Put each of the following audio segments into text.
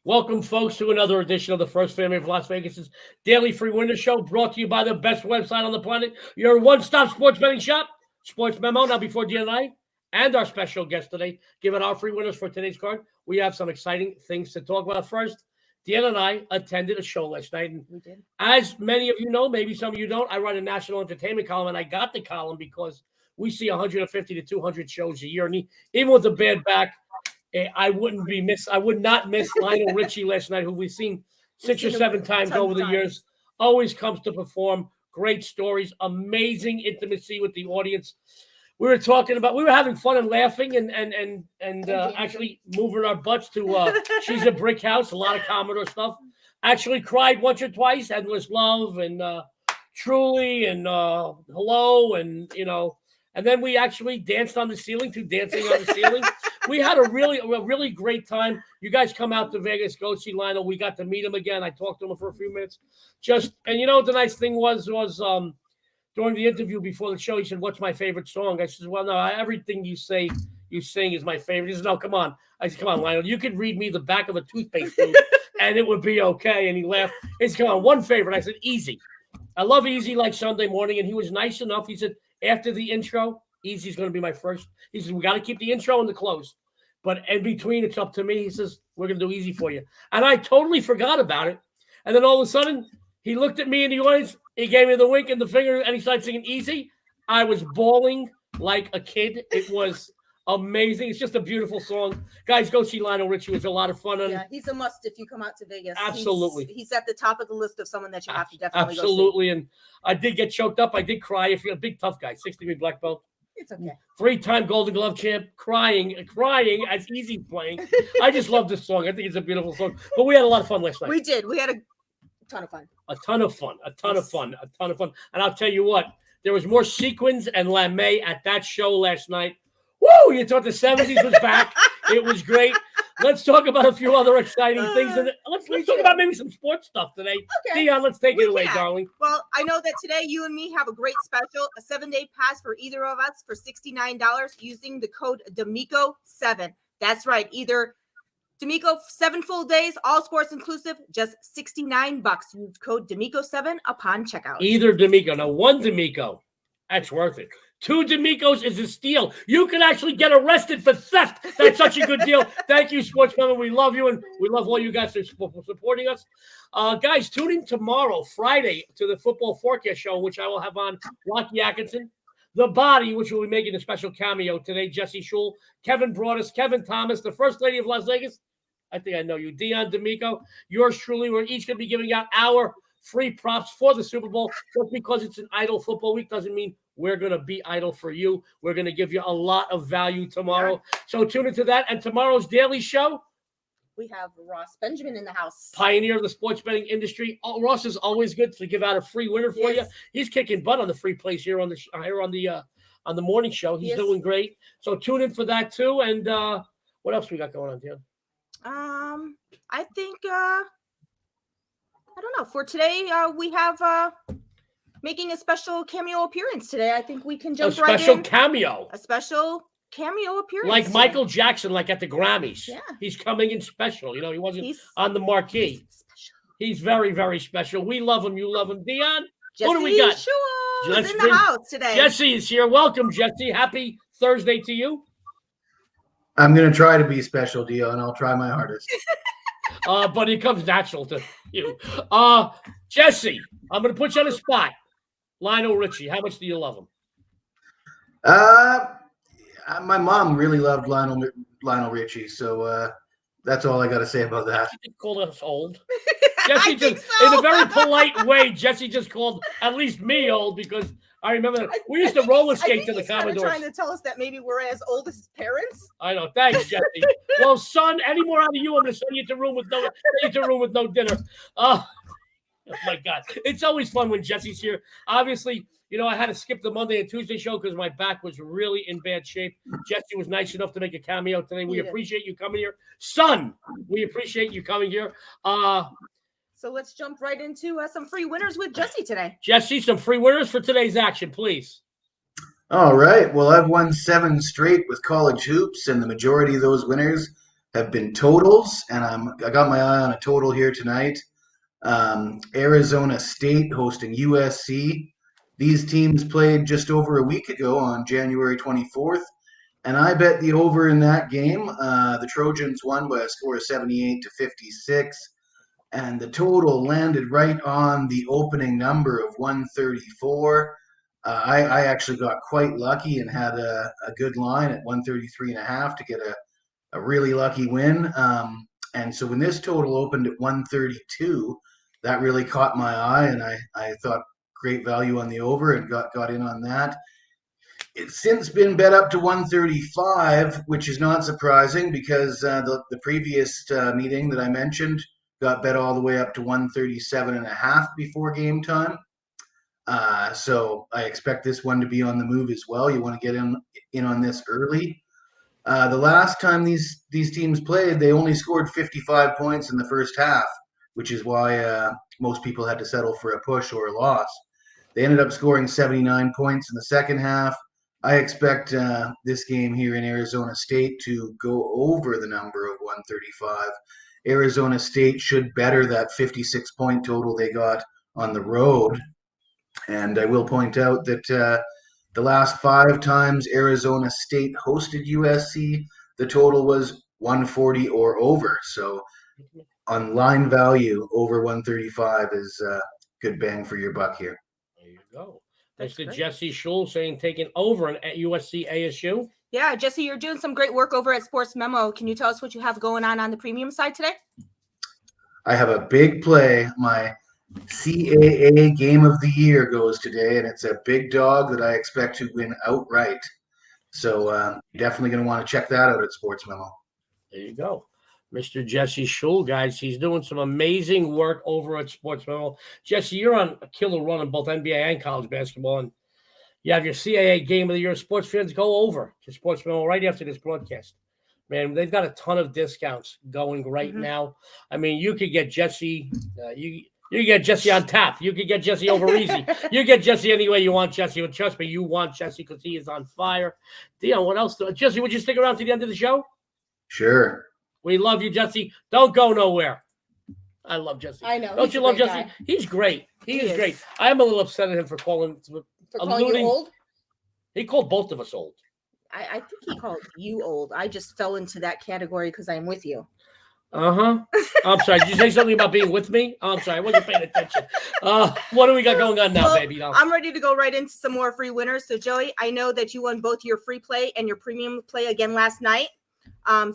Welcome, folks, to another edition of the First Family of Las Vegas's Daily Free Winner Show, brought to you by the best website on the planet, your one-stop sports betting shop, SportsMemo. Now, before Dionne and I and our special guest today give out our free winners for today's card, we have some exciting things to talk about. First, Dionne and I attended a show last night, and we did. As many of you know, maybe some of you don't, I write a national entertainment column, and I got the column because we see 150 to 200 shows a year, and even with a bad back, I would not miss Lionel Richie last night, who we've seen six or seven times over the years. Always comes to perform. Great stories, amazing intimacy with the audience. We were having fun and laughing and actually moving our butts to She's a Brick House, a lot of Commodore stuff. Actually cried once or twice, Endless Love and Truly and Hello and and then we actually danced on the ceiling to Dancing on the Ceiling. We had a really great time. You guys come out to Vegas, go see Lionel. We got to meet him again. I talked to him for a few minutes. The nice thing was during the interview before the show, he said, "What's my favorite song?" I said, "Well, no, everything you sing is my favorite." He said, "No, come on." I said, "Come on, Lionel, you could read me the back of a toothpaste tube and it would be okay." And he laughed. He said, "Come on, one favorite." I said, "Easy. I love Easy like Sunday Morning." And he was nice enough. He said, "After the intro, Easy's going to be my first." He says, "We got to keep the intro and the close. But in between, it's up to me." He says, "We're going to do Easy for you." And I totally forgot about it. And then all of a sudden, he looked at me in the audience. He gave me the wink and the finger, and he started singing Easy. I was bawling like a kid. It was amazing. It's just a beautiful song. Guys, go see Lionel Richie. It was a lot of fun. Yeah, he's a must if you come out to Vegas. Absolutely. He's at the top of the list of someone that you have to definitely Absolutely. go see. And I did get choked up. I did cry. If you're a big, tough guy, 6-degree black belt. It's okay. 3-time Golden Glove champ, crying as Easy playing. I just love this song. I think it's a beautiful song. But we had a lot of fun last night. We did. We had a ton of fun. A ton of fun. And I'll tell you what, there was more sequins and lame at that show last night. Woo! You thought the 70s was back. It was great. Let's talk about a few other exciting things. And let's talk about maybe some sports stuff today. Okay. Dionne, let's take it away, darling. Well, I know that today you and me have a great special, a 7-day pass for either of us for $69 using the code D'Amico7. That's right. Either D'Amico 7 full days, all sports inclusive, just $69. Use code D'Amico7 upon checkout. Either D'Amico. Now, one D'Amico, that's worth it. 2 D'Amicos is a steal. You can actually get arrested for theft. That's such a good deal. Thank you, SportsMemo. We love you, and we love all you guys for supporting us. Guys, tune in tomorrow, Friday, to the Football Forecast Show, which I will have on Rocky Atkinson, The Body, which will be making a special cameo today, Jesse Schul, Kevin Broadus, Kevin Thomas, the First Lady of Las Vegas. I think I know you. Dionne D'Amico, yours truly. We're each going to be giving out our free props for the Super Bowl. Just because it's an idle football week doesn't mean we're going to be idle for you. We're going to give you a lot of value tomorrow. So tune into that. And tomorrow's daily show, we have Ross Benjamin in the house. Pioneer of the sports betting industry. Ross is always good to give out a free winner for you. He's kicking butt on the free plays here on the morning show. He's doing great. So tune in for that too. And what else we got going on, Dionne? I think I don't know. For today, we have making a special cameo appearance today. I think we can jump right in. A special cameo appearance. Like Michael Jackson, like at the Grammys. Yeah. He's coming in special. He wasn't on the marquee. He's very, very special. We love him. You love him. Dionne, what do we got? Jesse in the house today. Jesse is here. Welcome, Jesse. Happy Thursday to you. I'm going to try to be special, Dionne. I'll try my hardest. But it comes natural to you. Jesse, I'm going to put you on the spot. Lionel Richie, how much do you love him? My mom really loved Lionel Richie, so that's all I got to say about that. She didn't call us old. Jesse just, in a very polite way, Jesse just called at least me old because I remember that we used to roller skate to the Commodores. Trying to tell us that maybe we're as old as his parents. I know. Thanks, Jesse. Well, son, any more out of you, I'm going to send you to a room with no dinner. Oh my God. It's always fun when Jesse's here. Obviously, I had to skip the Monday and Tuesday show because my back was really in bad shape. Jesse was nice enough to make a cameo today. We appreciate you coming here. Son, we appreciate you coming here. So let's jump right into some free winners with Jesse today. Jesse, some free winners for today's action, please. All right. Well, I've won 7 straight with college hoops, and the majority of those winners have been totals, and I got my eye on a total here tonight. Arizona State hosting USC. These teams played just over a week ago on January 24th, and I bet the over in that game. The Trojans won by a score of 78-56, and the total landed right on the opening number of 134. I actually got quite lucky and had a good line at 133.5 to get a really lucky win. And so when this total opened at 132, that really caught my eye, and I thought great value on the over and got in on that. It's since been bet up to 135, which is not surprising because the previous meeting that I mentioned got bet all the way up to 137.5 before game time. So I expect this one to be on the move as well. You want to get in on this early. The last time these teams played, they only scored 55 points in the first half, which is why most people had to settle for a push or a loss. They ended up scoring 79 points in the second half. I expect this game here in Arizona State to go over the number of 135. Arizona State should better that 56-point total they got on the road. And I will point out that the last 5 times Arizona State hosted USC, the total was 140 or over. So on line value, over 135 is good bang for your buck here. There you go. Thanks to Jesse Schul saying taking over at USC ASU. Yeah, Jesse, you're doing some great work over at SportsMemo. Can you tell us what you have going on the premium side today? I have a big play. My CAA game of the year goes today, and it's a big dog that I expect to win outright. So definitely going to want to check that out at SportsMemo. There you go. Mr. Jesse Schul, guys. He's doing some amazing work over at SportsMemo. Jesse, you're on a killer run in both NBA and college basketball, and you have your CAA game of the year. Sports fans, go over to SportsMemo right after this broadcast. Man, they've got a ton of discounts going right now. I mean, you could get Jesse, you get Jesse on tap. You could get Jesse over easy. You get Jesse any way you want Jesse. But trust me, you want Jesse because he is on fire. Dionne, what else? Jesse, would you stick around to the end of the show? Sure. We love you, Jesse. Don't go nowhere. I love Jesse. I know. Don't you love Jesse? Guy. He's great. He is great. I'm a little upset at him for calling you old. He called both of us old. I think he called you old. I just fell into that category because I'm with you. I'm sorry. Did you say something about being with me? I'm sorry. I wasn't paying attention. What do we got going on now, baby? I'm ready to go right into some more free winners. So, Joey, I know that you won both your free play and your premium play again last night.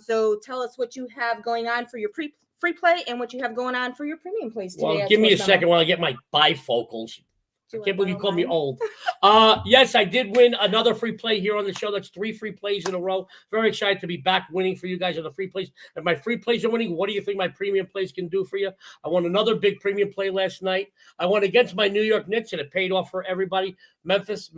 So tell us what you have going on for your free play and what you have going on for your premium plays today. Well, give me a second while I get my bifocals. I can't believe you called me old. Yes, I did win another free play here on the show. That's 3 free plays in a row. Very excited to be back winning for you guys on the free plays. If my free plays are winning, what do you think my premium plays can do for you? I won another big premium play last night. I won against my New York Knicks, and it paid off for everybody. Memphis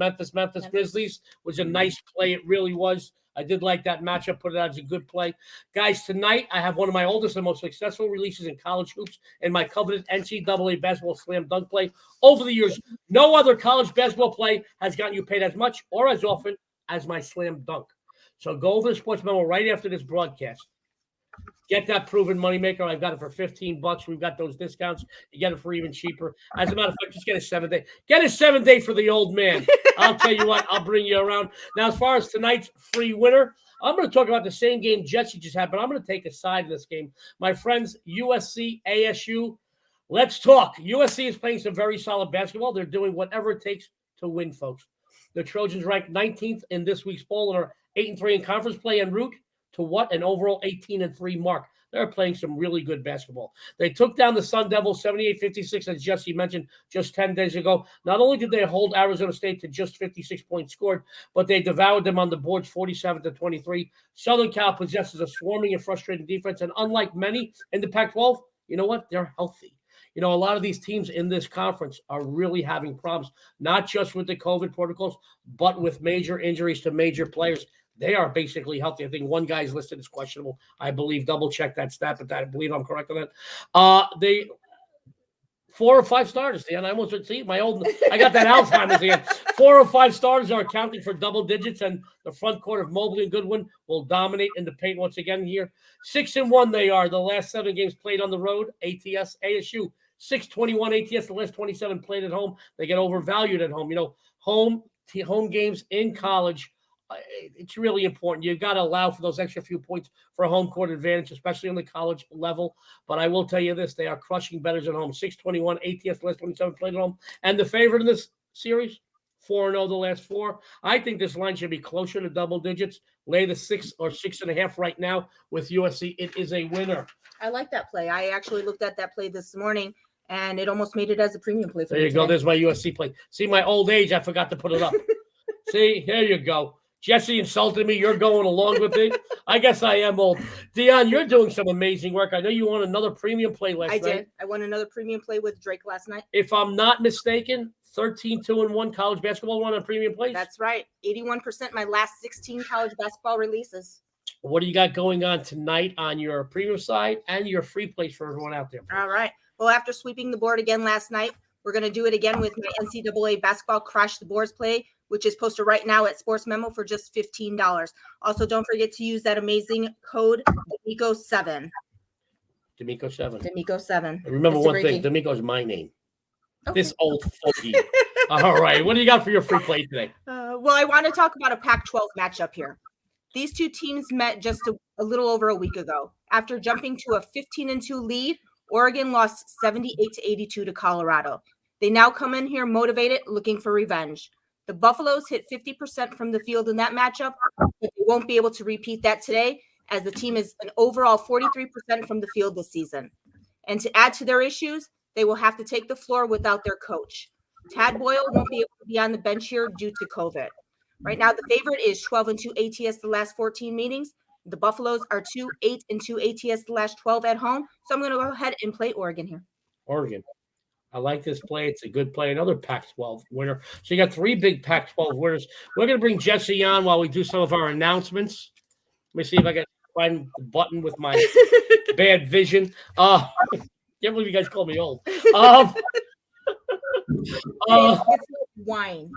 Grizzlies was a nice play. It really was. I did like that matchup, put it out as a good play. Guys, tonight I have one of my oldest and most successful releases in college hoops and my coveted NCAA basketball slam dunk play. Over the years, no other college basketball play has gotten you paid as much or as often as my slam dunk. So go over to SportsMemo right after this broadcast. Get that proven moneymaker. I've got it for $15. We've got those discounts. You get it for even cheaper. As a matter of fact, just get a 7-day. Get a 7-day for the old man. I'll tell you what, I'll bring you around. Now, as far as tonight's free winner, I'm going to talk about the same game Jesse just had, but I'm going to take a side in this game. My friends, USC, ASU, let's talk. USC is playing some very solid basketball. They're doing whatever it takes to win, folks. The Trojans ranked 19th in this week's poll and are 8-3 in conference play en route to what? An overall 18-3 mark. They're playing some really good basketball. They took down the Sun Devils 78-56, as Jesse mentioned, just 10 days ago. Not only did they hold Arizona State to just 56 points scored, but they devoured them on the boards 47-23. Southern Cal possesses a swarming and frustrating defense, and unlike many in the Pac-12, you know what? They're healthy. You know, a lot of these teams in this conference are really having problems, not just with the COVID protocols, but with major injuries to major players. They are basically healthy. I think one guy's listed as questionable. I believe, double check that stat, but I believe I'm correct on that. 4 or 5 starters, Dan. I almost would see I got that Alzheimer's again. 4 or 5 starters are accounting for double digits, and the front court of Mobley and Goodwin will dominate in the paint once again here. 6-1 they are. The last 7 games played on the road. ATS, ASU, 6-21 ATS. The last 27 played at home. They get overvalued at home. Home games in college. It's really important. You've got to allow for those extra few points for a home court advantage, especially on the college level. But I will tell you this, they are crushing bettors at home. 6-21 ATS, last 27 played at home. And the favorite in this series, 4-0 the last 4. I think this line should be closer to double digits. Lay the 6 or 6.5 right now with USC. It is a winner. I like that play. I actually looked at that play this morning, and it almost made it as a premium play for me. There you go. There's my USC play. See, my old age, I forgot to put it up. See, there you go. Jesse insulted me. You're going along with it. I guess I am old. Dionne, you're doing some amazing work. I know you won another premium play last night. I did. I won another premium play with Drake last night. If I'm not mistaken, 13-2-1 college basketball won on premium plays. That's right. 81% my last 16 college basketball releases. What do you got going on tonight on your premium side and your free plays for everyone out there? All right. Well, after sweeping the board again last night, we're going to do it again with my NCAA basketball Crash the Boards play, which is posted right now at SportsMemo for just $15. Also, don't forget to use that amazing code D'Amico7. D'Amico7. D'Amico7. Remember one thing, D'Amico is my name. Okay. This old fogey. All right. What do you got for your free play today? Well, I want to talk about a Pac-12 matchup here. These two teams met just a little over a week ago. After jumping to a 15-2 lead, Oregon lost 78-82 to Colorado. They now come in here motivated, looking for revenge. The Buffaloes hit 50% from the field in that matchup, but they won't be able to repeat that today, as the team is an overall 43% from the field this season. And to add to their issues, they will have to take the floor without their coach. Tad Boyle won't be able to be on the bench here due to COVID. Right now, the favorite is 12-2 ATS the last 14 meetings. The Buffaloes are 8-2 ATS the last 12 at home. So I'm going to go ahead and play Oregon here. Oregon. I like this play. It's a good play. Another Pac-12 winner. So you got 3 big Pac-12 winners. We're going to bring Jesse on while we do some of our announcements. Let me see if I can find the button with my bad vision. Can't believe you guys call me old. It's like wine.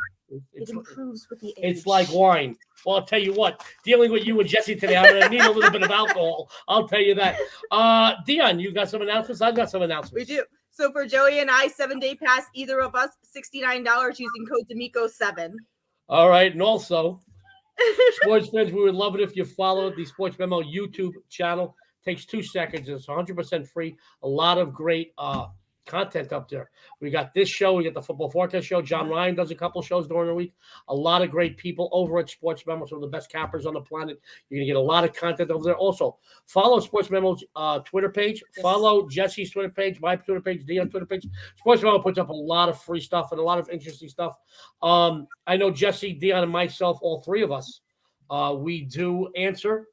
It improves with the age. It's like wine. Well, I'll tell you what. Dealing with you and Jesse today, I'm going to need a little bit of alcohol. I'll tell you that. Dionne, you got some announcements? I've got some announcements. We do. So for Joey and I, 7-day pass, either of us, $69 using code D'Amico7. All right. And also, sports fans, we would love it if you followed the SportsMemo YouTube channel. Takes 2 seconds. It's 100% free. A lot of great content up there. We got this show. We got the Football Forecast show. John Ryan does a couple shows during the week. A lot of great people over at SportsMemo, some of the best cappers on the planet. You're going to get a lot of content over there. Also, follow SportsMemo's Twitter page. Yes. Follow Jesse's Twitter page, my Twitter page, Dionne's Twitter page. SportsMemo puts up a lot of free stuff and a lot of interesting stuff. I know Jesse, Dionne, and myself, all 3 of us, we do answer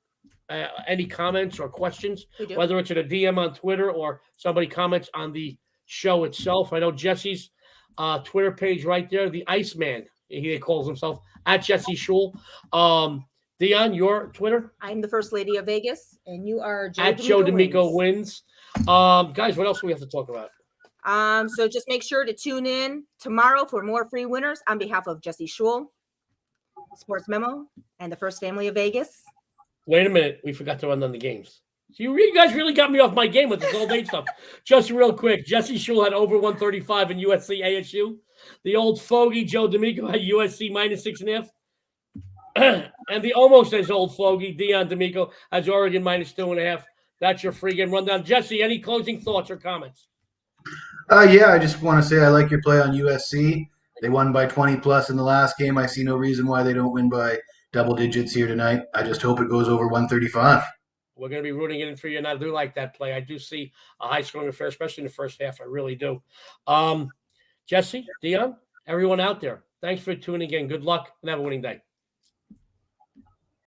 any comments or questions, whether it's in a DM on Twitter or somebody comments on the show itself. I know Jesse's Twitter page right there, the Iceman, he calls himself, at Jesse Schul. Dionne, your Twitter? I'm the First Lady of Vegas, and you are Joe D'Amico wins. Guys, what else do we have to talk about? So just make sure to tune in tomorrow for more free winners on behalf of Jesse Schul, SportsMemo, and the First Family of Vegas. Wait a minute. We forgot to run down the games. So you guys really got me off my game with this old age stuff. Just real quick, Jesse Schul had over 135 in USC ASU. The old fogey Joe D'Amico had USC minus 6.5. And the almost as old fogey Dionne D'Amico has Oregon minus 2.5. That's your free game rundown. Jesse, any closing thoughts or comments? Yeah, I just want to say I like your play on USC. They won by 20 plus in the last game. I see no reason why they don't win by double digits here tonight. I just hope it goes over 135. We're going to be rooting it in for you, and I do like that play. I do see a high-scoring affair, especially in the first half. I really do. Jesse, Dionne, everyone out there, thanks for tuning in. Good luck and have a winning day.